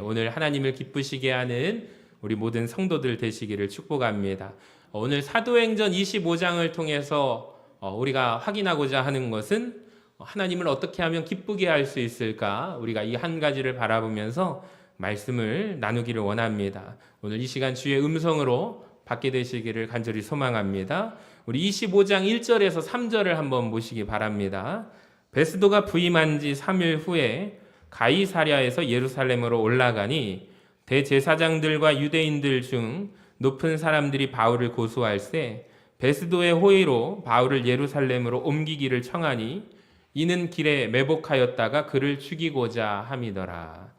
오늘 하나님을 기쁘시게 하는 우리 모든 성도들 되시기를 축복합니다. 오늘 사도행전 25장을 통해서 우리가 확인하고자 하는 것은 하나님을 어떻게 하면 기쁘게 할 수 있을까? 우리가 이 한 가지를 바라보면서 말씀을 나누기를 원합니다. 오늘 이 시간 주의 음성으로 받게 되시기를 간절히 소망합니다. 우리 25장 1절에서 3절을 한번 보시기 바랍니다. 베스도가 부임한 지 3일 후에 가이사랴에서 예루살렘으로 올라가니 대제사장들과 유대인들 중 높은 사람들이 바울을 고소할세 베스도의 호의로 바울을 예루살렘으로 옮기기를 청하니 이는 길에 매복하였다가 그를 죽이고자 함이더라.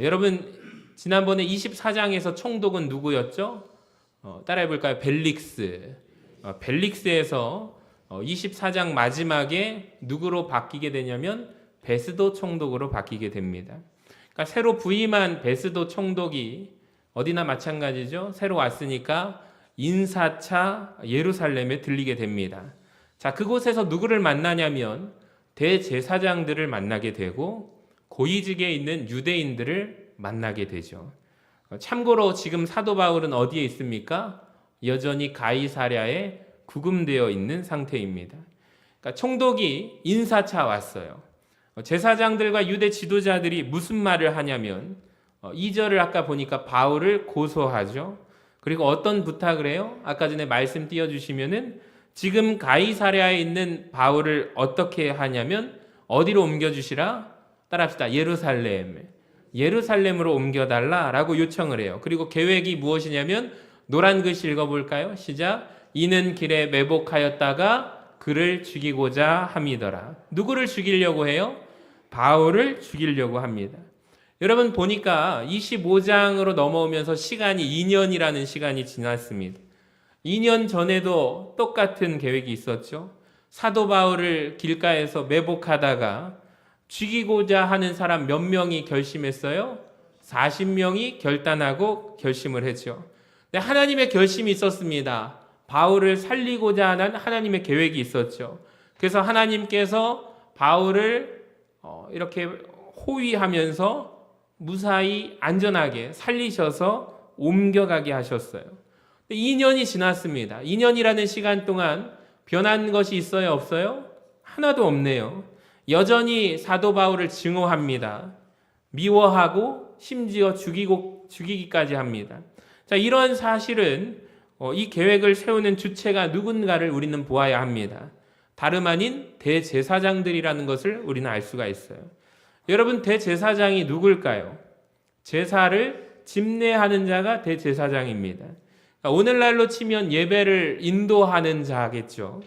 여러분 지난번에 24장에서 총독은 누구였죠? 따라해볼까요? 벨릭스. 벨릭스에서 24장 마지막에 누구로 바뀌게 되냐면 베스도 총독으로 바뀌게 됩니다. 그러니까 새로 부임한 베스도 총독이 어디나 마찬가지죠. 새로 왔으니까 인사차 예루살렘에 들리게 됩니다. 자, 그곳에서 누구를 만나냐면 대제사장들을 만나게 되고 고위직에 있는 유대인들을 만나게 되죠. 참고로 지금 사도 바울은 어디에 있습니까? 여전히 가이사랴에 구금되어 있는 상태입니다. 그러니까 총독이 인사차 왔어요. 제사장들과 유대 지도자들이 무슨 말을 하냐면 2절을 아까 보니까 바울을 고소하죠. 그리고 어떤 부탁을 해요? 아까 전에 말씀 띄워주시면은 지금 가이사랴에 있는 바울을 어떻게 하냐면 어디로 옮겨주시라? 따라합시다. 예루살렘으로 옮겨달라라고 요청을 해요. 그리고 계획이 무엇이냐면 노란 글씨 읽어볼까요? 시작. 이는 길에 매복하였다가 그를 죽이고자 함이더라. 누구를 죽이려고 해요? 바울을 죽이려고 합니다. 여러분 보니까 25장으로 넘어오면서 시간이 2년이라는 시간이 지났습니다. 2년 전에도 똑같은 계획이 있었죠. 사도 바울을 길가에서 매복하다가 죽이고자 하는 사람 몇 명이 결심했어요? 40명이 결단하고 결심을 했죠. 근데 하나님의 결심이 있었습니다. 바울을 살리고자 하는 하나님의 계획이 있었죠. 그래서 하나님께서 바울을 이렇게 호위하면서 무사히 안전하게 살리셔서 옮겨가게 하셨어요. 2년이 지났습니다. 2년이라는 시간 동안 변한 것이 있어요? 없어요? 하나도 없네요. 여전히 사도 바울을 증오합니다. 미워하고 심지어 죽이기까지 합니다. 자, 이런 사실은 이 계획을 세우는 주체가 누군가를 우리는 보아야 합니다. 다름 아닌 대제사장들이라는 것을 우리는 알 수가 있어요. 여러분 대제사장이 누굴까요? 제사를 집례하는 자가 대제사장입니다. 그러니까 오늘날로 치면 예배를 인도하는 자겠죠.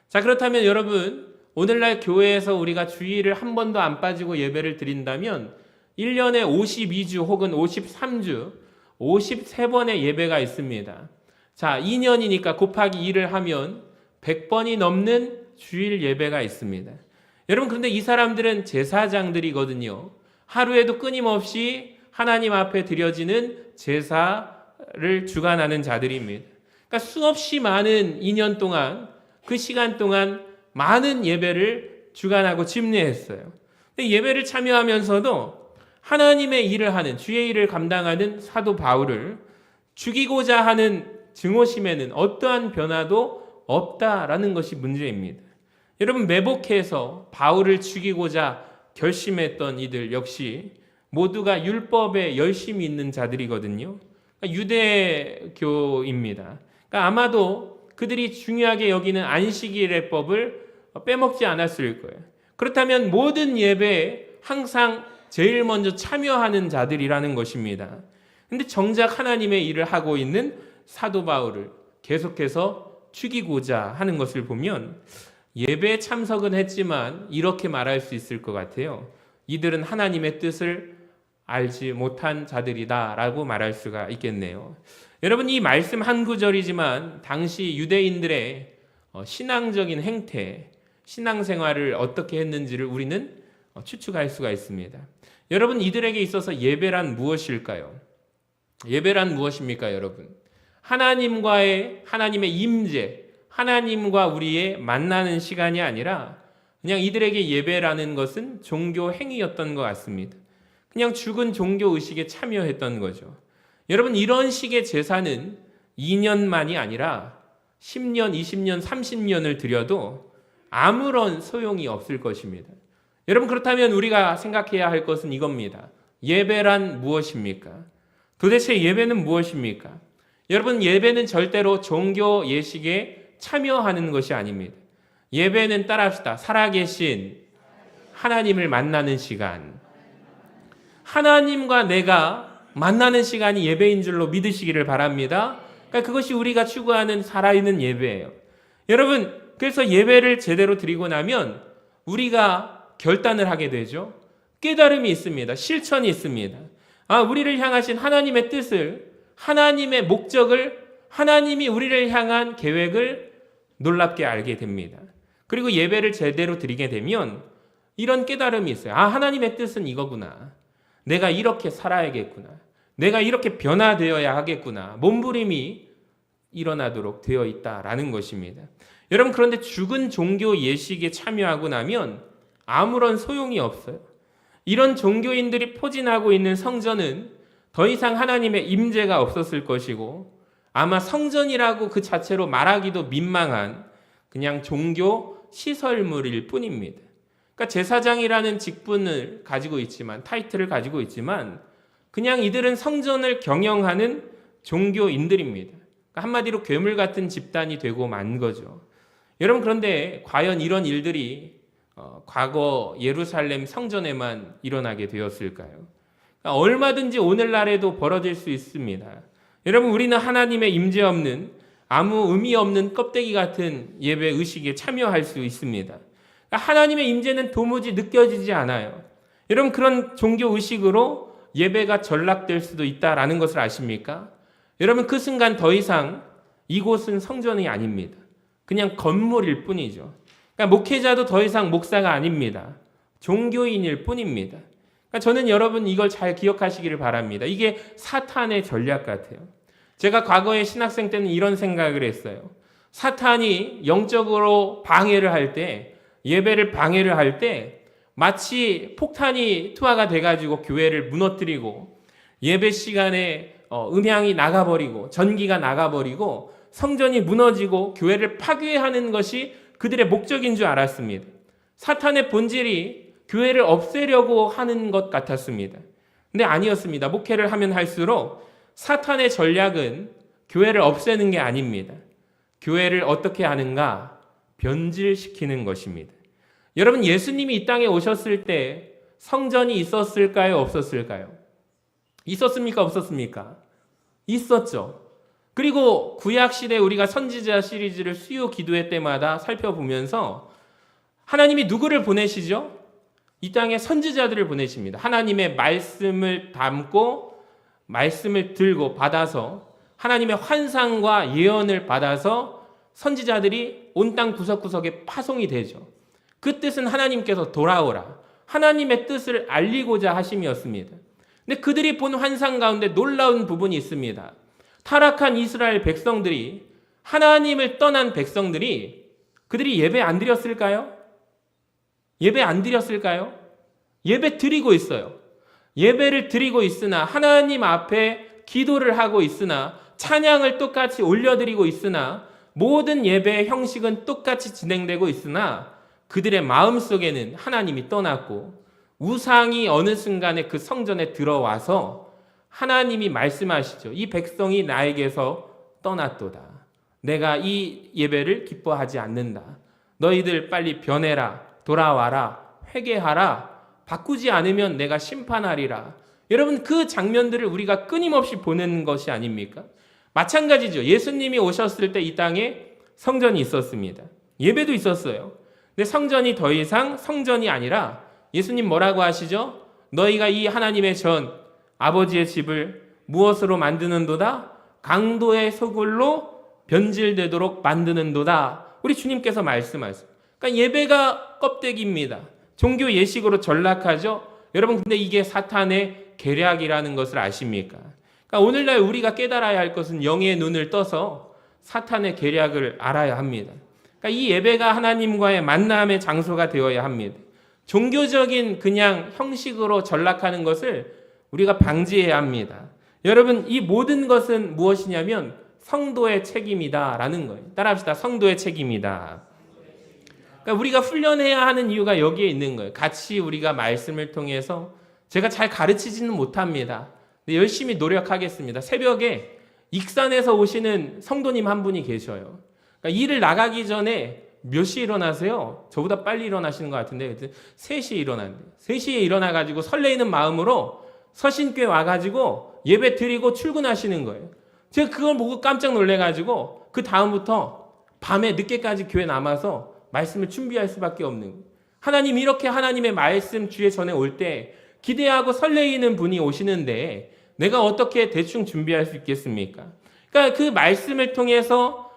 자, 그렇다면 여러분 오늘날 교회에서 우리가 주일을 한 번도 안 빠지고 예배를 드린다면 1년에 52주 혹은 53주 53번의 예배가 있습니다. 자, 2년이니까 곱하기 2를 하면 100번이 넘는 주일 예배가 있습니다. 여러분 그런데 이 사람들은 제사장들이거든요. 하루에도 끊임없이 하나님 앞에 드려지는 제사를 주관하는 자들입니다. 그러니까 수없이 많은 2년 동안 그 시간 동안 많은 예배를 주관하고 집례했어요. 근데 예배를 참여하면서도 하나님의 일을 하는 주의 일을 감당하는 사도 바울을 죽이고자 하는 증오심에는 어떠한 변화도 없다라는 것이 문제입니다. 여러분 매복해서 바울을 죽이고자 결심했던 이들 역시 모두가 율법에 열심히 있는 자들이거든요. 그러니까 유대교입니다. 그러니까 아마도 그들이 중요하게 여기는 안식일의 법을 빼먹지 않았을 거예요. 그렇다면 모든 예배에 항상 제일 먼저 참여하는 자들이라는 것입니다. 근데 정작 하나님의 일을 하고 있는 사도 바울을 계속해서 죽이고자 하는 것을 보면 예배에 참석은 했지만 이렇게 말할 수 있을 것 같아요. 이들은 하나님의 뜻을 알지 못한 자들이다라고 말할 수가 있겠네요. 여러분 이 말씀 한 구절이지만 당시 유대인들의 신앙적인 행태, 신앙생활을 어떻게 했는지를 우리는 추측할 수가 있습니다. 여러분 이들에게 있어서 예배란 무엇일까요? 예배란 무엇입니까, 여러분? 하나님의 임재, 하나님과 우리의 만나는 시간이 아니라 그냥 이들에게 예배라는 것은 종교 행위였던 것 같습니다. 그냥 죽은 종교 의식에 참여했던 거죠. 여러분, 이런 식의 제사는 2년만이 아니라 10년, 20년, 30년을 들여도 아무런 소용이 없을 것입니다. 여러분, 그렇다면 우리가 생각해야 할 것은 이겁니다. 예배란 무엇입니까? 도대체 예배는 무엇입니까? 여러분, 예배는 절대로 종교 예식에 참여하는 것이 아닙니다. 예배는 따라합시다. 살아계신 하나님을 만나는 시간. 하나님과 내가 만나는 시간이 예배인 줄로 믿으시기를 바랍니다. 그러니까 그것이 우리가 추구하는 살아있는 예배예요. 여러분, 그래서 예배를 제대로 드리고 나면 우리가 결단을 하게 되죠. 깨달음이 있습니다. 실천이 있습니다. 우리를 향하신 하나님의 뜻을, 하나님의 목적을, 하나님이 우리를 향한 계획을 놀랍게 알게 됩니다. 그리고 예배를 제대로 드리게 되면 이런 깨달음이 있어요. 하나님의 뜻은 이거구나. 내가 이렇게 살아야겠구나. 내가 이렇게 변화되어야 하겠구나. 몸부림이 일어나도록 되어 있다라는 것입니다. 여러분, 그런데 죽은 종교 예식에 참여하고 나면 아무런 소용이 없어요. 이런 종교인들이 포진하고 있는 성전은 더 이상 하나님의 임재가 없었을 것이고, 아마 성전이라고 그 자체로 말하기도 민망한 그냥 종교 시설물일 뿐입니다. 그러니까 제사장이라는 직분을 가지고 있지만, 타이틀을 가지고 있지만 그냥 이들은 성전을 경영하는 종교인들입니다. 그러니까 한마디로 괴물 같은 집단이 되고 만 거죠. 여러분, 그런데 과연 이런 일들이 과거 예루살렘 성전에만 일어나게 되었을까요? 그러니까 얼마든지 오늘날에도 벌어질 수 있습니다. 여러분, 우리는 하나님의 임재 없는, 아무 의미 없는 껍데기 같은 예배 의식에 참여할 수 있습니다. 하나님의 임재는 도무지 느껴지지 않아요. 여러분, 그런 종교 의식으로 예배가 전락될 수도 있다라는 것을 아십니까? 여러분, 그 순간 더 이상 이곳은 성전이 아닙니다. 그냥 건물일 뿐이죠. 그러니까 목회자도 더 이상 목사가 아닙니다. 종교인일 뿐입니다. 그러니까 저는 여러분 이걸 잘 기억하시기를 바랍니다. 이게 사탄의 전략 같아요. 제가 과거에 신학생 때는 이런 생각을 했어요. 사탄이 영적으로 방해를 할 때, 예배를 방해를 할 때 마치 폭탄이 투하가 돼가지고 교회를 무너뜨리고 예배 시간에 음향이 나가버리고 전기가 나가버리고 성전이 무너지고 교회를 파괴하는 것이 그들의 목적인 줄 알았습니다. 사탄의 본질이 교회를 없애려고 하는 것 같았습니다. 근데 아니었습니다. 목회를 하면 할수록 사탄의 전략은 교회를 없애는 게 아닙니다. 교회를 어떻게 하는가? 변질시키는 것입니다. 여러분, 예수님이 이 땅에 오셨을 때 성전이 있었을까요? 없었을까요? 있었습니까? 없었습니까? 있었죠. 그리고 구약시대 우리가 선지자 시리즈를 수요 기도회 때마다 살펴보면서 하나님이 누구를 보내시죠? 이 땅에 선지자들을 보내십니다. 하나님의 말씀을 담고 말씀을 들고 받아서 하나님의 환상과 예언을 받아서 선지자들이 온 땅 구석구석에 파송이 되죠. 그 뜻은 하나님께서 돌아오라, 하나님의 뜻을 알리고자 하심이었습니다. 근데 그들이 본 환상 가운데 놀라운 부분이 있습니다. 타락한 이스라엘 백성들이, 하나님을 떠난 백성들이, 그들이 예배 안 드렸을까요? 예배 안 드렸을까요? 예배 드리고 있어요. 예배를 드리고 있으나, 하나님 앞에 기도를 하고 있으나, 찬양을 똑같이 올려드리고 있으나, 모든 예배의 형식은 똑같이 진행되고 있으나 그들의 마음속에는 하나님이 떠났고, 우상이 어느 순간에 그 성전에 들어와서 하나님이 말씀하시죠. 이 백성이 나에게서 떠났도다. 내가 이 예배를 기뻐하지 않는다. 너희들 빨리 변해라. 돌아와라. 회개하라. 바꾸지 않으면 내가 심판하리라. 여러분, 그 장면들을 우리가 끊임없이 보는 것이 아닙니까? 마찬가지죠. 예수님이 오셨을 때 이 땅에 성전이 있었습니다. 예배도 있었어요. 근데 성전이 더 이상 성전이 아니라 예수님 뭐라고 하시죠? 너희가 이 하나님의 전, 아버지의 집을 무엇으로 만드는도다? 강도의 소굴로 변질되도록 만드는도다. 우리 주님께서 말씀하세요. 그러니까 예배가 껍데기입니다. 종교 예식으로 전락하죠. 여러분, 근데 이게 사탄의 계략이라는 것을 아십니까? 그러니까 오늘날 우리가 깨달아야 할 것은 영의 눈을 떠서 사탄의 계략을 알아야 합니다. 그러니까 이 예배가 하나님과의 만남의 장소가 되어야 합니다. 종교적인 그냥 형식으로 전락하는 것을 우리가 방지해야 합니다. 여러분, 이 모든 것은 무엇이냐면 성도의 책임이다라는 거예요. 따라합시다. 성도의 책임이다. 그러니까 우리가 훈련해야 하는 이유가 여기에 있는 거예요. 같이 우리가 말씀을 통해서 제가 잘 가르치지는 못합니다. 근데 열심히 노력하겠습니다. 새벽에 익산에서 오시는 성도님 한 분이 계셔요. 그러니까 일을 나가기 전에 몇 시에 일어나세요? 저보다 빨리 일어나시는 것 같은데 3시에 일어난대요. 3시에 일어나가지고 설레이는 마음으로 서신교회 와가지고 예배 드리고 출근하시는 거예요. 제가 그걸 보고 깜짝 놀래가지고 그 다음부터 밤에 늦게까지 교회 남아서 말씀을 준비할 수밖에 없는 거예요. 하나님, 이렇게 하나님의 말씀 주에 전에 올 때 기대하고 설레이는 분이 오시는데 내가 어떻게 대충 준비할 수 있겠습니까? 그러니까 그 말씀을 통해서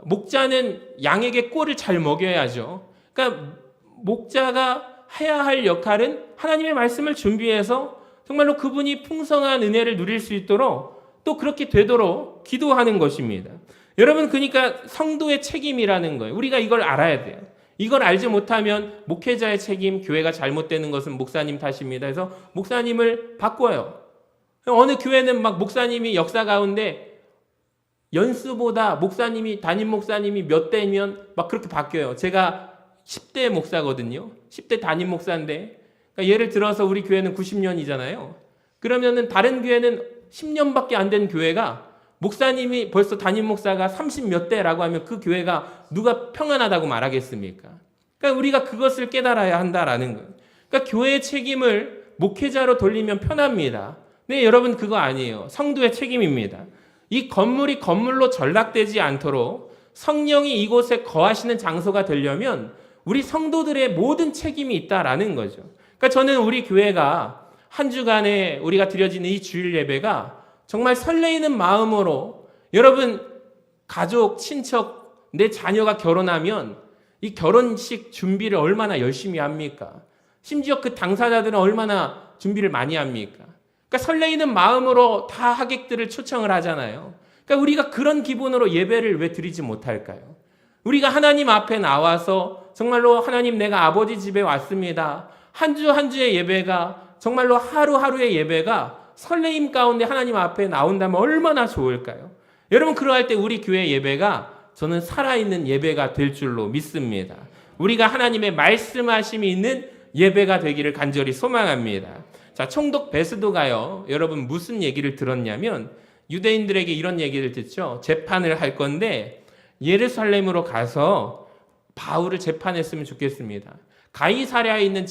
목자는 양에게 꼴을 잘 먹여야죠. 그러니까 목자가 해야 할 역할은 하나님의 말씀을 준비해서 정말로 그분이 풍성한 은혜를 누릴 수 있도록 또 그렇게 되도록 기도하는 것입니다. 여러분, 그러니까 성도의 책임이라는 거예요. 우리가 이걸 알아야 돼요. 이걸 알지 못하면 목회자의 책임, 교회가 잘못되는 것은 목사님 탓입니다. 그래서 목사님을 바꿔요. 어느 교회는 막 목사님이 역사 가운데 연수보다 목사님이, 담임 목사님이 몇 대면 막 그렇게 바뀌어요. 제가 10대 목사거든요. 10대 담임 목사인데, 그러니까 예를 들어서 우리 교회는 90년이잖아요. 그러면은 다른 교회는 10년밖에 안 된 교회가 목사님이 벌써 담임 목사가 30 몇 대라고 하면 그 교회가 누가 평안하다고 말하겠습니까? 그러니까 우리가 그것을 깨달아야 한다라는 거예요. 그러니까 교회의 책임을 목회자로 돌리면 편합니다. 네, 여러분, 그거 아니에요. 성도의 책임입니다. 이 건물이 건물로 전락되지 않도록 성령이 이곳에 거하시는 장소가 되려면 우리 성도들의 모든 책임이 있다라는 거죠. 그러니까 저는 우리 교회가 한 주간에 우리가 드려지는 이 주일 예배가 정말 설레이는 마음으로, 여러분, 가족, 친척, 내 자녀가 결혼하면 이 결혼식 준비를 얼마나 열심히 합니까? 심지어 그 당사자들은 얼마나 준비를 많이 합니까? 그러니까 설레이는 마음으로 다 하객들을 초청을 하잖아요. 그러니까 우리가 그런 기분으로 예배를 왜 드리지 못할까요? 우리가 하나님 앞에 나와서 정말로 하나님, 내가 아버지 집에 왔습니다. 한 주 한 주의 예배가, 정말로 하루하루의 예배가 설레임 가운데 하나님 앞에 나온다면 얼마나 좋을까요? 여러분, 그러할 때 우리 교회 예배가 저는 살아있는 예배가 될 줄로 믿습니다. 우리가 하나님의 말씀하심이 있는 예배가 되기를 간절히 소망합니다. 자, 총독 베스도가요, 여러분 무슨 얘기를 들었냐면 유대인들에게 이런 얘기를 듣죠. 재판을 할 건데 예루살렘으로 가서 바울을 재판했으면 좋겠습니다. 가이사랴에 있는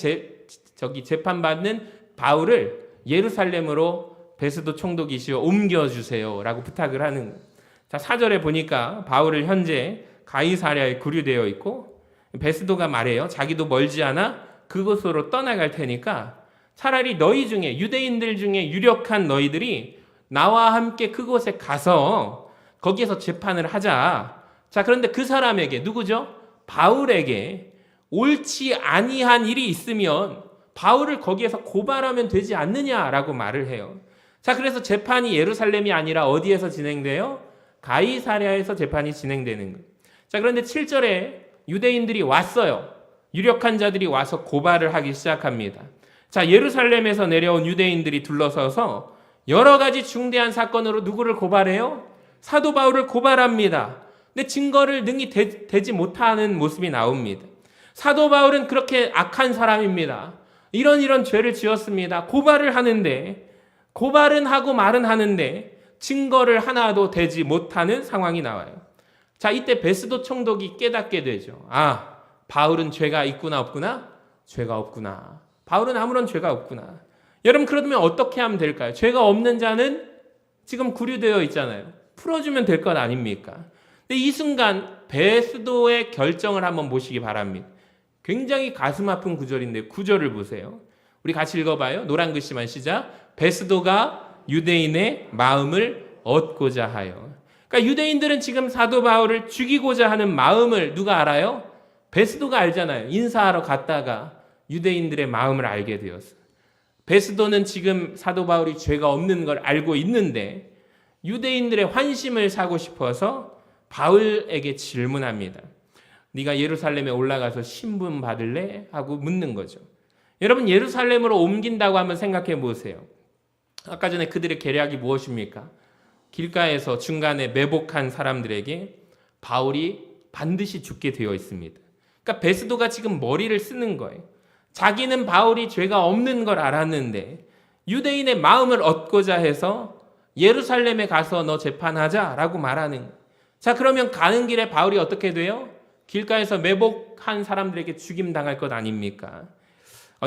재판받는 바울을 예루살렘으로 베스도 총독이시여 옮겨주세요 라고 부탁을 하는 거예요. 자, 4절에 보니까 바울을 현재 가이사랴에 구류되어 있고 베스도가 말해요. 자기도 멀지 않아 그곳으로 떠나갈 테니까 차라리 너희 중에, 유대인들 중에 유력한 너희들이 나와 함께 그곳에 가서 거기에서 재판을 하자. 자, 그런데 그 사람에게, 누구죠? 바울에게 옳지 아니한 일이 있으면 바울을 거기에서 고발하면 되지 않느냐라고 말을 해요. 자, 그래서 재판이 예루살렘이 아니라 어디에서 진행돼요? 가이사랴에서 재판이 진행되는 거예요. 자, 그런데 7절에 유대인들이 왔어요. 유력한 자들이 와서 고발을 하기 시작합니다. 자, 예루살렘에서 내려온 유대인들이 둘러서서 여러 가지 중대한 사건으로 누구를 고발해요? 사도 바울을 고발합니다. 근데 증거를 능히 대지 못하는 모습이 나옵니다. 사도 바울은 그렇게 악한 사람입니다. 이런 죄를 지었습니다. 고발을 하는데, 고발은 하고 말은 하는데 증거를 하나도 대지 못하는 상황이 나와요. 자, 이때 베스도 총독이 깨닫게 되죠. 아, 바울은 죄가 있구나 없구나? 죄가 없구나. 바울은 아무런 죄가 없구나. 여러분, 그러면 어떻게 하면 될까요? 죄가 없는 자는 지금 구류되어 있잖아요. 풀어주면 될 것 아닙니까? 근데 이 순간 베스도의 결정을 한번 보시기 바랍니다. 굉장히 가슴 아픈 구절인데 구절을 보세요. 우리 같이 읽어봐요. 노란 글씨만 시작. 베스도가 유대인의 마음을 얻고자 하여. 그러니까 유대인들은 지금 사도 바울을 죽이고자 하는 마음을 누가 알아요? 베스도가 알잖아요. 인사하러 갔다가 유대인들의 마음을 알게 되었어요. 베스도는 지금 사도 바울이 죄가 없는 걸 알고 있는데 유대인들의 환심을 사고 싶어서 바울에게 질문합니다. 네가 예루살렘에 올라가서 신분 받을래? 하고 묻는 거죠. 여러분 예루살렘으로 옮긴다고 한번 생각해 보세요. 아까 전에 그들의 계략이 무엇입니까? 길가에서 중간에 매복한 사람들에게 바울이 반드시 죽게 되어 있습니다. 그러니까 베스도가 지금 머리를 쓰는 거예요. 자기는 바울이 죄가 없는 걸 알았는데 유대인의 마음을 얻고자 해서 예루살렘에 가서 너 재판하자라고 말하는 거예요. 자, 그러면 가는 길에 바울이 어떻게 돼요? 길가에서 매복한 사람들에게 죽임당할 것 아닙니까?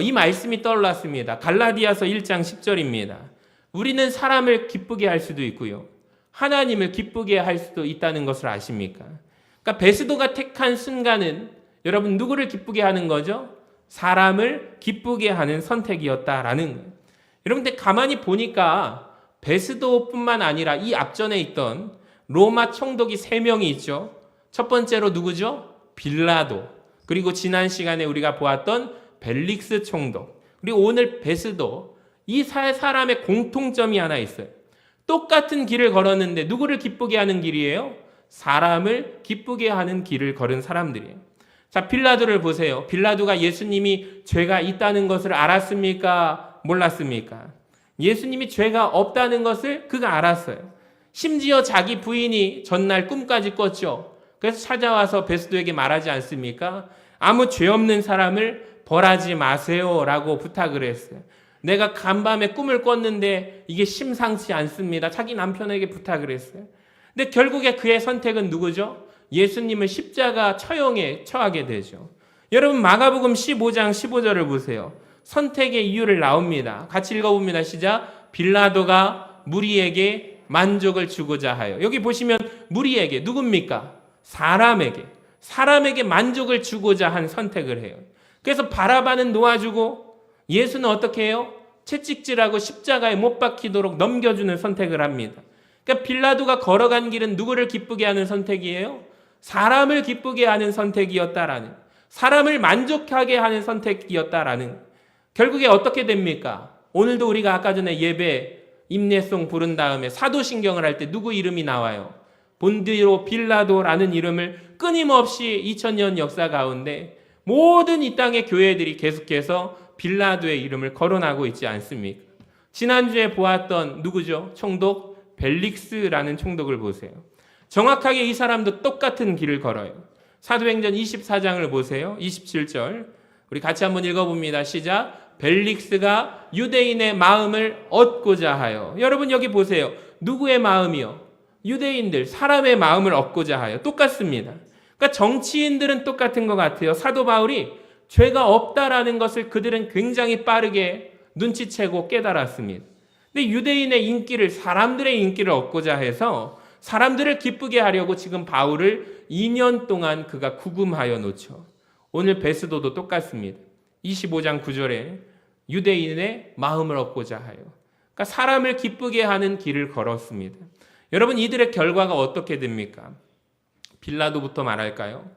이 말씀이 떠올랐습니다. 갈라디아서 1장 10절입니다. 우리는 사람을 기쁘게 할 수도 있고요, 하나님을 기쁘게 할 수도 있다는 것을 아십니까? 그러니까 베스도가 택한 순간은 여러분 누구를 기쁘게 하는 거죠? 사람을 기쁘게 하는 선택이었다라는 거예요. 여러분들 가만히 보니까 베스도뿐만 아니라 이 앞전에 있던 로마 총독이 3명이 있죠. 첫 번째로 누구죠? 빌라도. 그리고 지난 시간에 우리가 보았던 벨릭스 총독. 그리고 오늘 베스도. 이 사람의 공통점이 하나 있어요. 똑같은 길을 걸었는데 누구를 기쁘게 하는 길이에요? 사람을 기쁘게 하는 길을 걸은 사람들이에요. 자, 빌라도를 보세요. 빌라도가 예수님이 죄가 있다는 것을 알았습니까? 몰랐습니까? 예수님이 죄가 없다는 것을 그가 알았어요. 심지어 자기 부인이 전날 꿈까지 꿨죠. 그래서 찾아와서 베스도에게 말하지 않습니까? 아무 죄 없는 사람을 벌하지 마세요라고 부탁을 했어요. 내가 간밤에 꿈을 꿨는데 이게 심상치 않습니다. 자기 남편에게 부탁을 했어요. 근데 결국에 그의 선택은 누구죠? 예수님을 십자가 처형에 처하게 되죠. 여러분 마가복음 15장 15절을 보세요. 선택의 이유를 나옵니다. 같이 읽어봅니다. 시작. 빌라도가 무리에게 만족을 주고자 하여. 여기 보시면 무리에게 누굽니까? 사람에게 만족을 주고자 한 선택을 해요. 그래서 바라바는 놓아주고 예수는 어떻게 해요? 채찍질하고 십자가에 못 박히도록 넘겨주는 선택을 합니다. 그러니까 빌라도가 걸어간 길은 누구를 기쁘게 하는 선택이에요? 사람을 기쁘게 하는 선택이었다라는, 사람을 만족하게 하는 선택이었다라는. 결국에 어떻게 됩니까? 오늘도 우리가 아까 전에 예배 임례송 부른 다음에 사도신경을 할 때 누구 이름이 나와요? 본디오 빌라도라는 이름을 끊임없이 2000년 역사 가운데 모든 이 땅의 교회들이 계속해서 빌라도의 이름을 거론하고 있지 않습니까? 지난주에 보았던 누구죠? 총독 벨릭스라는 총독을 보세요. 정확하게 이 사람도 똑같은 길을 걸어요. 사도행전 24장을 보세요. 27절. 우리 같이 한번 읽어봅니다. 시작. 벨릭스가 유대인의 마음을 얻고자 하여. 여러분 여기 보세요. 누구의 마음이요? 유대인들, 사람의 마음을 얻고자 하여. 똑같습니다. 그러니까 정치인들은 똑같은 것 같아요. 사도 바울이 죄가 없다라는 것을 그들은 굉장히 빠르게 눈치채고 깨달았습니다. 근데 유대인의 인기를, 사람들의 인기를 얻고자 해서 사람들을 기쁘게 하려고 지금 바울을 2년 동안 그가 구금하여 놓죠. 오늘 베스도도 똑같습니다. 25장 9절에 유대인의 마음을 얻고자 하여. 그러니까 사람을 기쁘게 하는 길을 걸었습니다. 여러분 이들의 결과가 어떻게 됩니까? 빌라도부터 말할까요?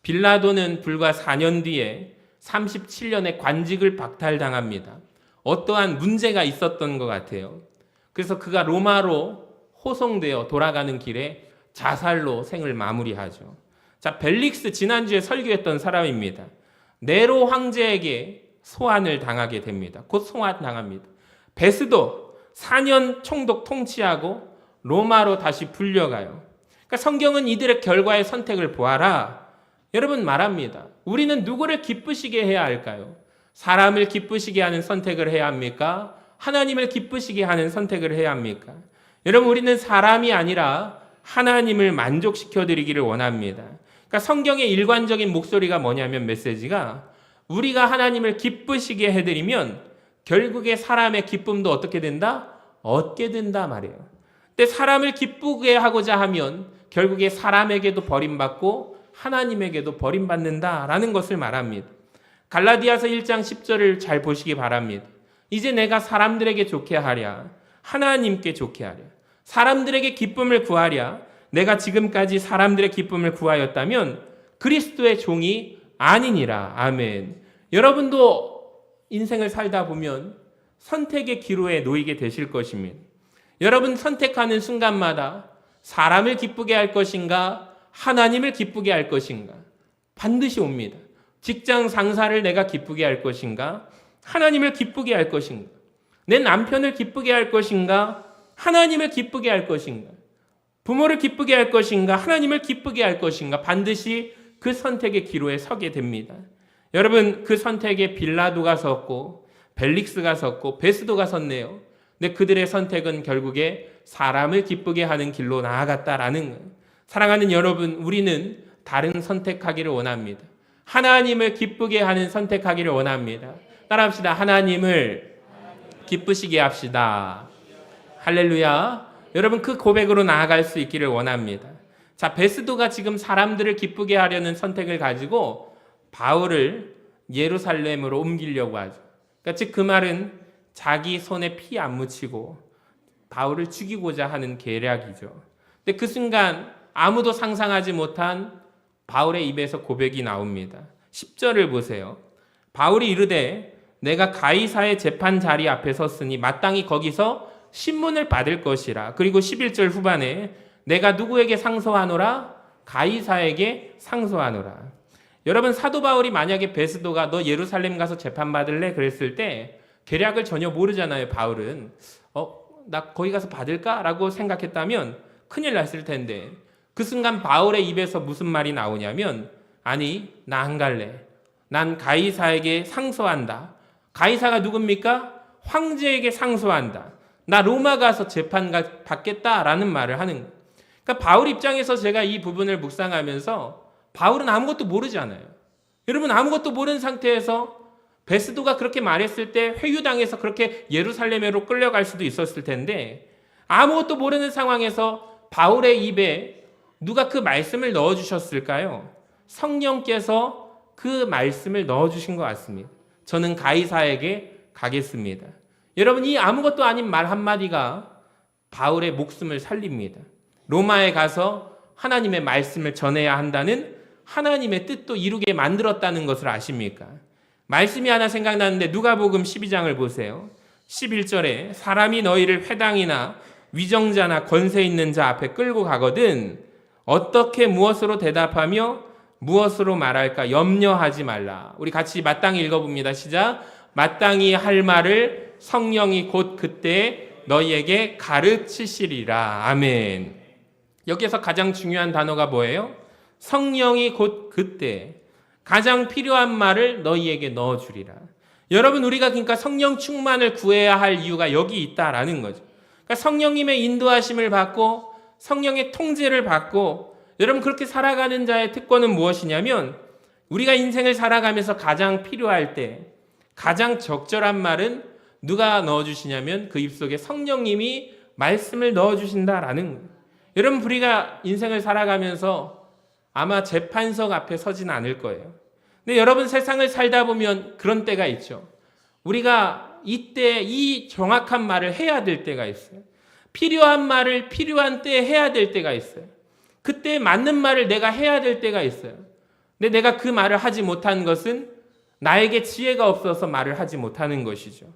빌라도는 불과 4년 뒤에 37년의 관직을 박탈당합니다. 어떠한 문제가 있었던 것 같아요. 그래서 그가 로마로 호송되어 돌아가는 길에 자살로 생을 마무리하죠. 자, 벨릭스 지난주에 설교했던 사람입니다. 네로 황제에게 소환을 당하게 됩니다. 곧 소환당합니다. 베스도 4년 총독 통치하고 로마로 다시 불려가요. 그러니까 성경은 이들의 결과의 선택을 보아라. 여러분 말합니다. 우리는 누구를 기쁘시게 해야 할까요? 사람을 기쁘시게 하는 선택을 해야 합니까? 하나님을 기쁘시게 하는 선택을 해야 합니까? 여러분 우리는 사람이 아니라 하나님을 만족시켜 드리기를 원합니다. 그러니까 성경의 일관적인 목소리가 뭐냐면 메시지가 우리가 하나님을 기쁘시게 해드리면 결국에 사람의 기쁨도 어떻게 된다? 얻게 된다 말이에요. 근데 사람을 기쁘게 하고자 하면 결국에 사람에게도 버림받고 하나님에게도 버림받는다라는 것을 말합니다. 갈라디아서 1장 10절을 잘 보시기 바랍니다. 이제 내가 사람들에게 좋게 하랴, 하나님께 좋게 하랴, 사람들에게 기쁨을 구하랴. 내가 지금까지 사람들의 기쁨을 구하였다면 그리스도의 종이 아니니라. 아멘. 여러분도 인생을 살다 보면 선택의 기로에 놓이게 되실 것입니다. 여러분 선택하는 순간마다 사람을 기쁘게 할 것인가, 하나님을 기쁘게 할 것인가 반드시 옵니다. 직장 상사를 내가 기쁘게 할 것인가, 하나님을 기쁘게 할 것인가? 내 남편을 기쁘게 할 것인가? 하나님을 기쁘게 할 것인가? 부모를 기쁘게 할 것인가? 하나님을 기쁘게 할 것인가? 반드시 그 선택의 기로에 서게 됩니다. 여러분, 그 선택에 빌라도가 섰고 벨릭스가 섰고 베스도가 섰네요. 근데 그들의 선택은 결국에 사람을 기쁘게 하는 길로 나아갔다라는 거예요. 사랑하는 여러분, 우리는 다른 선택하기를 원합니다. 하나님을 기쁘게 하는 선택하기를 원합니다. 따라합시다. 하나님을 기쁘시게 합시다. 할렐루야. 여러분, 그 고백으로 나아갈 수 있기를 원합니다. 자, 베스도가 지금 사람들을 기쁘게 하려는 선택을 가지고 바울을 예루살렘으로 옮기려고 하죠. 그러니까 즉 그 말은 자기 손에 피 안 묻히고 바울을 죽이고자 하는 계략이죠. 근데 그 순간 아무도 상상하지 못한 바울의 입에서 고백이 나옵니다. 10절을 보세요. 바울이 이르되 내가 가이사의 재판 자리 앞에 섰으니 마땅히 거기서 신문을 받을 것이라. 그리고 11절 후반에 내가 누구에게 상소하노라? 가이사에게 상소하노라. 여러분, 사도 바울이 만약에 베스도가 너 예루살렘 가서 재판받을래? 그랬을 때 계략을 전혀 모르잖아요. 바울은 나 거기 가서 받을까? 라고 생각했다면 큰일 났을 텐데 그 순간 바울의 입에서 무슨 말이 나오냐면 아니, 나 안 갈래. 난 가이사에게 상소한다. 가이사가 누굽니까? 황제에게 상소한다. 나 로마 가서 재판 받겠다라는 말을 하는 거예요. 그러니까 바울 입장에서 제가 이 부분을 묵상하면서 바울은 아무것도 모르잖아요. 여러분, 아무것도 모르는 상태에서 베스도가 그렇게 말했을 때 회유당해서 그렇게 예루살렘으로 끌려갈 수도 있었을 텐데 아무것도 모르는 상황에서 바울의 입에 누가 그 말씀을 넣어주셨을까요? 성령께서 그 말씀을 넣어주신 것 같습니다. 저는 가이사에게 가겠습니다. 여러분, 이 아무것도 아닌 말 한마디가 바울의 목숨을 살립니다. 로마에 가서 하나님의 말씀을 전해야 한다는 하나님의 뜻도 이루게 만들었다는 것을 아십니까? 말씀이 하나 생각나는데 누가복음 12장을 보세요. 11절에 사람이 너희를 회당이나 위정자나 권세 있는 자 앞에 끌고 가거든 어떻게 무엇으로 대답하며 무엇으로 말할까 염려하지 말라. 우리 같이 마땅히 읽어봅니다. 시작. 마땅히 할 말을 성령이 곧 그때 너희에게 가르치시리라. 아멘. 여기에서 가장 중요한 단어가 뭐예요? 성령이 곧 그때 가장 필요한 말을 너희에게 넣어주리라. 여러분, 우리가 그러니까 성령 충만을 구해야 할 이유가 여기 있다라는 거죠. 그러니까 성령님의 인도하심을 받고 성령의 통제를 받고 여러분 그렇게 살아가는 자의 특권은 무엇이냐면 우리가 인생을 살아가면서 가장 필요할 때 가장 적절한 말은 누가 넣어주시냐면 그 입속에 성령님이 말씀을 넣어주신다라는 거예요. 여러분, 우리가 인생을 살아가면서 아마 재판석 앞에 서진 않을 거예요. 근데 여러분, 세상을 살다 보면 그런 때가 있죠. 우리가 이때 이 정확한 말을 해야 될 때가 있어요. 필요한 말을 필요한 때에 해야 될 때가 있어요. 그때 맞는 말을 내가 해야 될 때가 있어요. 근데 내가 그 말을 하지 못한 것은 나에게 지혜가 없어서 말을 하지 못하는 것이죠.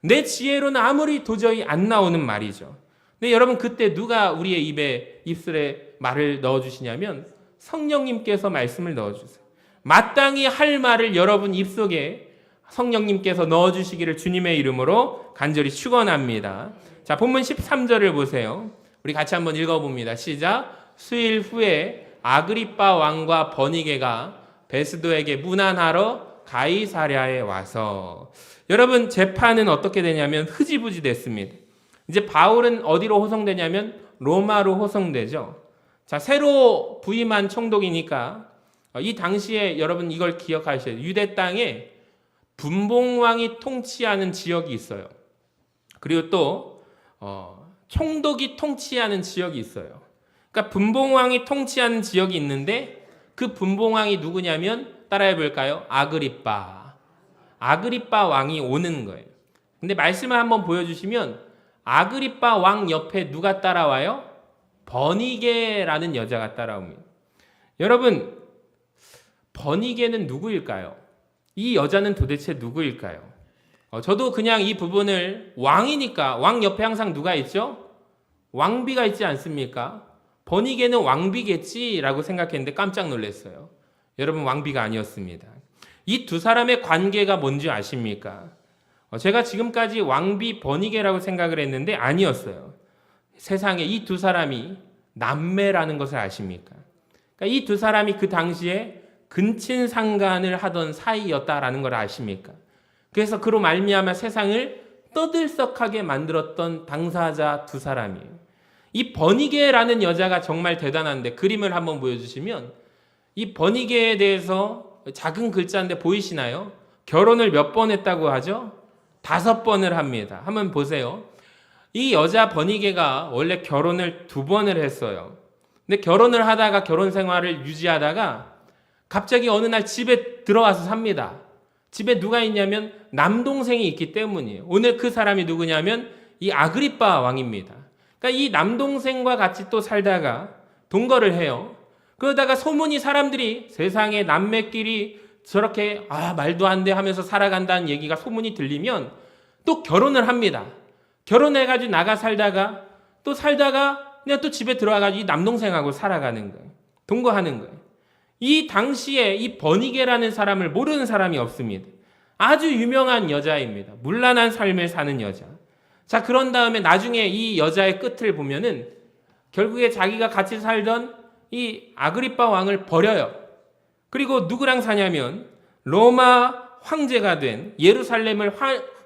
내 지혜로는 아무리 도저히 안 나오는 말이죠. 근데 여러분, 그때 누가 우리의 입술에 말을 넣어주시냐면 성령님께서 말씀을 넣어주세요. 마땅히 할 말을 여러분 입속에 성령님께서 넣어주시기를 주님의 이름으로 간절히 축원합니다. 자, 본문 13절을 보세요. 우리 같이 한번 읽어봅니다. 시작. 수일 후에 아그리빠 왕과 버니게가 베스도에게 문안하러 가이사랴에 와서 여러분, 재판은 어떻게 되냐면 흐지부지 됐습니다. 이제 바울은 어디로 호송되냐면 로마로 호송되죠. 자, 새로 부임한 총독이니까 이 당시에 여러분 이걸 기억하셔야 돼요. 유대 땅에 분봉왕이 통치하는 지역이 있어요. 그리고 또 총독이 통치하는 지역이 있어요. 그러니까 분봉왕이 통치하는 지역이 있는데 그 분봉왕이 누구냐면 따라해 볼까요? 아그리빠 왕이 오는 거예요. 근데 말씀을 한번 보여주시면 아그리빠 왕 옆에 누가 따라와요? 버니게라는 여자가 따라옵니다. 여러분, 버니게는 누구일까요? 이 여자는 도대체 누구일까요? 저도 그냥 이 부분을 왕이니까 왕 옆에 항상 누가 있죠? 왕비가 있지 않습니까? 버니게는 왕비겠지라고 생각했는데 깜짝 놀랐어요. 여러분, 왕비가 아니었습니다. 이 두 사람의 관계가 뭔지 아십니까? 제가 지금까지 왕비 버니게라고 생각을 했는데 아니었어요. 세상에 이 두 사람이 남매라는 것을 아십니까? 그러니까 이 두 사람이 그 당시에 근친상간을 하던 사이였다라는 걸 아십니까? 그래서 그로 말미암아 세상을 떠들썩하게 만들었던 당사자 두 사람이에요. 이 버니게라는 여자가 정말 대단한데 그림을 한번 보여주시면 이 버니게에 대해서 작은 글자인데 보이시나요? 결혼을 몇 번 했다고 하죠? 5번을 합니다. 한번 보세요. 이 여자 버니게가 원래 결혼을 2번을 했어요. 근데 결혼을 하다가 결혼 생활을 유지하다가 갑자기 어느 날 집에 들어와서 삽니다. 집에 누가 있냐면 남동생이 있기 때문이에요. 오늘 그 사람이 누구냐면 이 아그리빠 왕입니다. 그러니까 이 남동생과 같이 또 살다가 동거를 해요. 그러다가 소문이 사람들이 세상에 남매끼리 저렇게 말도 안 돼 하면서 살아간다는 얘기가 소문이 들리면 또 결혼을 합니다. 결혼해가지고 나가 살다가 또 살다가 그냥 또 집에 들어와가지고 이 남동생하고 살아가는 거예요. 동거하는 거예요. 이 당시에 이 버니게라는 사람을 모르는 사람이 없습니다. 아주 유명한 여자입니다. 문란한 삶을 사는 여자. 자, 그런 다음에 나중에 이 여자의 끝을 보면은 결국에 자기가 같이 살던 이 아그리빠 왕을 버려요. 그리고 누구랑 사냐면 로마 황제가 된 예루살렘을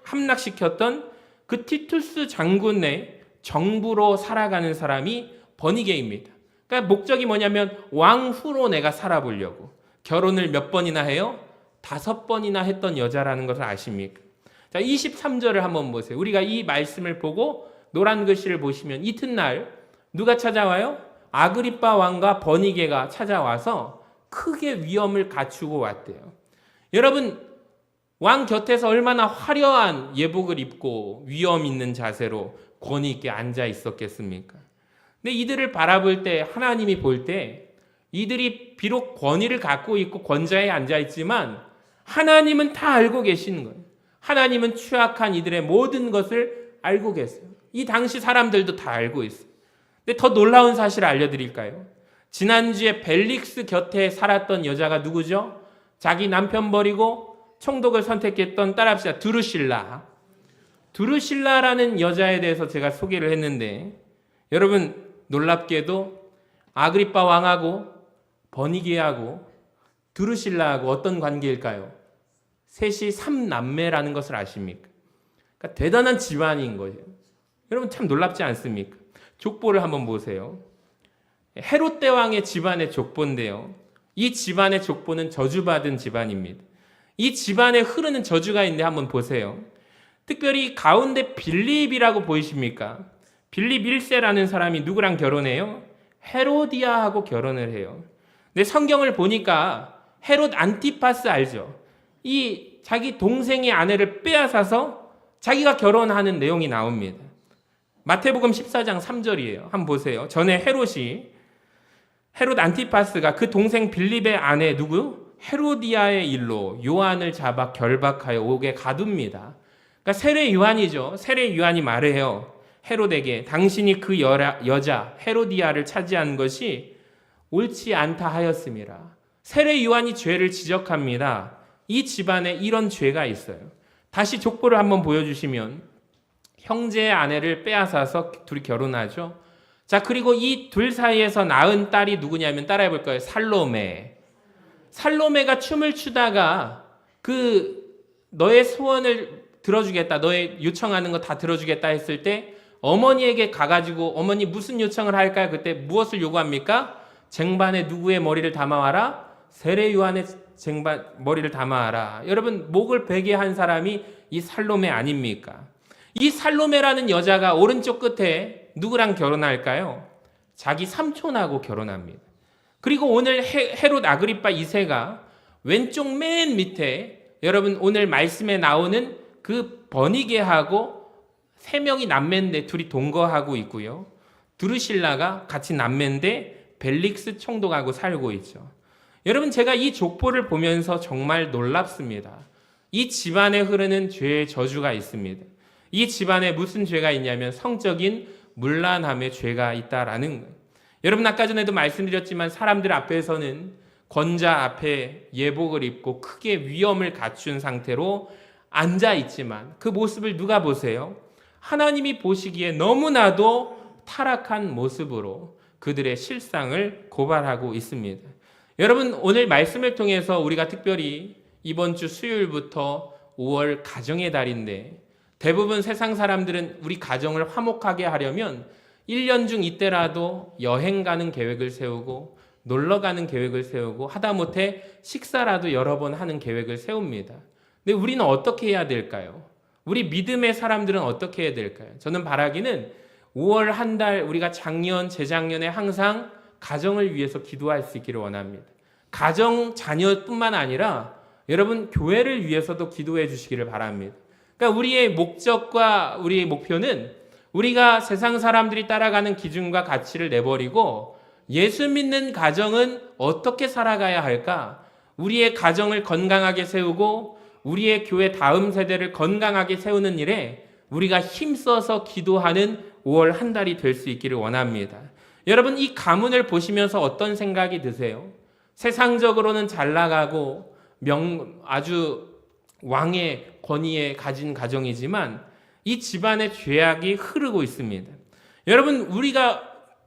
함락시켰던 그 티투스 장군의 정부로 살아가는 사람이 버니게입니다. 그러니까 목적이 뭐냐면 왕후로 내가 살아보려고. 결혼을 몇 번이나 해요? 5번이나 했던 여자라는 것을 아십니까? 자, 23절을 한번 보세요. 우리가 이 말씀을 보고 노란 글씨를 보시면 이튿날 누가 찾아와요? 아그리빠 왕과 버니게가 찾아와서 크게 위엄을 갖추고 왔대요. 여러분, 왕 곁에서 얼마나 화려한 예복을 입고 위엄 있는 자세로 권위 있게 앉아 있었겠습니까? 근데 이들을 바라볼 때 하나님이 볼 때 이들이 비록 권위를 갖고 있고 권좌에 앉아 있지만 하나님은 다 알고 계시는 거예요. 하나님은 취약한 이들의 모든 것을 알고 계세요. 이 당시 사람들도 다 알고 있어요. 근데 더 놀라운 사실을 알려드릴까요? 지난주에 벨릭스 곁에 살았던 여자가 누구죠? 자기 남편 버리고 총독을 선택했던 따라합시다. 두루실라라는 여자에 대해서 제가 소개를 했는데 여러분 놀랍게도 아그리빠 왕하고 버니게하고 두루실라하고 어떤 관계일까요? 셋이 3남매라는 것을 아십니까? 그러니까 대단한 집안인 거예요. 여러분 참 놀랍지 않습니까? 족보를 한번 보세요. 헤롯 대왕의 집안의 족보인데요. 이 집안의 족보는 저주받은 집안입니다. 이 집안에 흐르는 저주가 있는데 한번 보세요. 특별히 가운데 빌립이라고 보이십니까? 빌립 1세라는 사람이 누구랑 결혼해요? 헤로디아하고 결혼을 해요. 근데 성경을 보니까 헤롯 안티파스 알죠? 이 자기 동생의 아내를 빼앗아서 자기가 결혼하는 내용이 나옵니다. 마태복음 14장 3절이에요. 한번 보세요. 전에 헤롯 안티파스가 그 동생 빌립의 아내 누구? 헤로디아의 일로 요한을 잡아 결박하여 옥에 가둡니다. 그러니까 세례 요한이죠. 세례 요한이 말해요. 헤롯에게 당신이 그 여자 헤로디아를 차지한 것이 옳지 않다 하였습니다. 세례 요한이 죄를 지적합니다. 이 집안에 이런 죄가 있어요. 다시 족보를 한번 보여주시면 형제의 아내를 빼앗아서 둘이 결혼하죠. 자, 그리고 이 둘 사이에서 낳은 딸이 누구냐면 따라해볼까요? 살로메가 춤을 추다가 너의 소원을 들어주겠다, 너의 요청하는 거 다 들어주겠다 했을 때 어머니에게 가가지고 어머니 무슨 요청을 할까요? 그때 무엇을 요구합니까? 쟁반에 누구의 머리를 담아와라? 세례 요한의 머리를 담아와라. 여러분 목을 베게 한 사람이 이 살로메 아닙니까? 이 살로메라는 여자가 오른쪽 끝에 누구랑 결혼할까요? 자기 삼촌하고 결혼합니다. 그리고 오늘 헤롯 아그리빠 2세가 왼쪽 맨 밑에 여러분 오늘 말씀에 나오는 그 버니게하고 3명이 남매인데 둘이 동거하고 있고요. 두루실라가 같이 남매인데 벨릭스 총독하고 살고 있죠. 여러분 제가 이 족보를 보면서 정말 놀랍습니다. 이 집안에 흐르는 죄의 저주가 있습니다. 이 집안에 무슨 죄가 있냐면 성적인 문란함의 죄가 있다라는 거예요. 여러분 아까 전에도 말씀드렸지만 사람들 앞에서는 권자 앞에 예복을 입고 크게 위엄을 갖춘 상태로 앉아 있지만 그 모습을 누가 보세요? 하나님이 보시기에 너무나도 타락한 모습으로 그들의 실상을 고발하고 있습니다. 여러분, 오늘 말씀을 통해서 우리가 특별히 이번 주 수요일부터 5월 가정의 달인데, 대부분 세상 사람들은 우리 가정을 화목하게 하려면 1년 중 이때라도 여행 가는 계획을 세우고 놀러 가는 계획을 세우고 하다못해 식사라도 여러 번 하는 계획을 세웁니다. 근데 우리는 어떻게 해야 될까요? 우리 믿음의 사람들은 어떻게 해야 될까요? 저는 바라기는 5월 한 달 우리가 작년, 재작년에 항상 가정을 위해서 기도할 수 있기를 원합니다. 가정, 자녀뿐만 아니라 여러분 교회를 위해서도 기도해 주시기를 바랍니다. 그러니까 우리의 목적과 우리의 목표는 우리가 세상 사람들이 따라가는 기준과 가치를 내버리고 예수 믿는 가정은 어떻게 살아가야 할까? 우리의 가정을 건강하게 세우고 우리의 교회 다음 세대를 건강하게 세우는 일에 우리가 힘써서 기도하는 5월 한 달이 될 수 있기를 원합니다. 여러분, 이 가문을 보시면서 어떤 생각이 드세요? 세상적으로는 잘 나가고 아주 왕의 권위에 가진 가정이지만 이 집안의 죄악이 흐르고 있습니다. 여러분, 우리가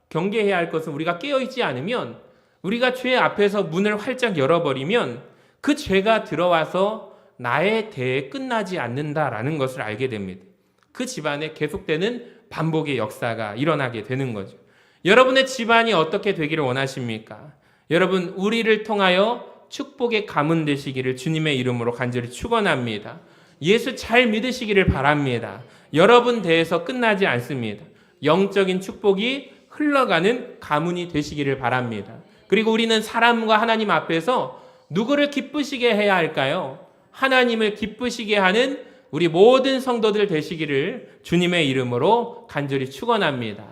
경계해야 할 것은 우리가 깨어있지 않으면, 우리가 죄 앞에서 문을 활짝 열어버리면 그 죄가 들어와서 나의 대에 끝나지 않는다라는 것을 알게 됩니다. 그 집안에 계속되는 반복의 역사가 일어나게 되는 거죠. 여러분의 집안이 어떻게 되기를 원하십니까? 여러분, 우리를 통하여 축복의 가문 되시기를 주님의 이름으로 간절히 축원합니다. 예수 잘 믿으시기를 바랍니다. 여러분 대에서 끝나지 않습니다. 영적인 축복이 흘러가는 가문이 되시기를 바랍니다. 그리고 우리는 사람과 하나님 앞에서 누구를 기쁘시게 해야 할까요? 하나님을 기쁘시게 하는 우리 모든 성도들 되시기를 주님의 이름으로 간절히 축원합니다.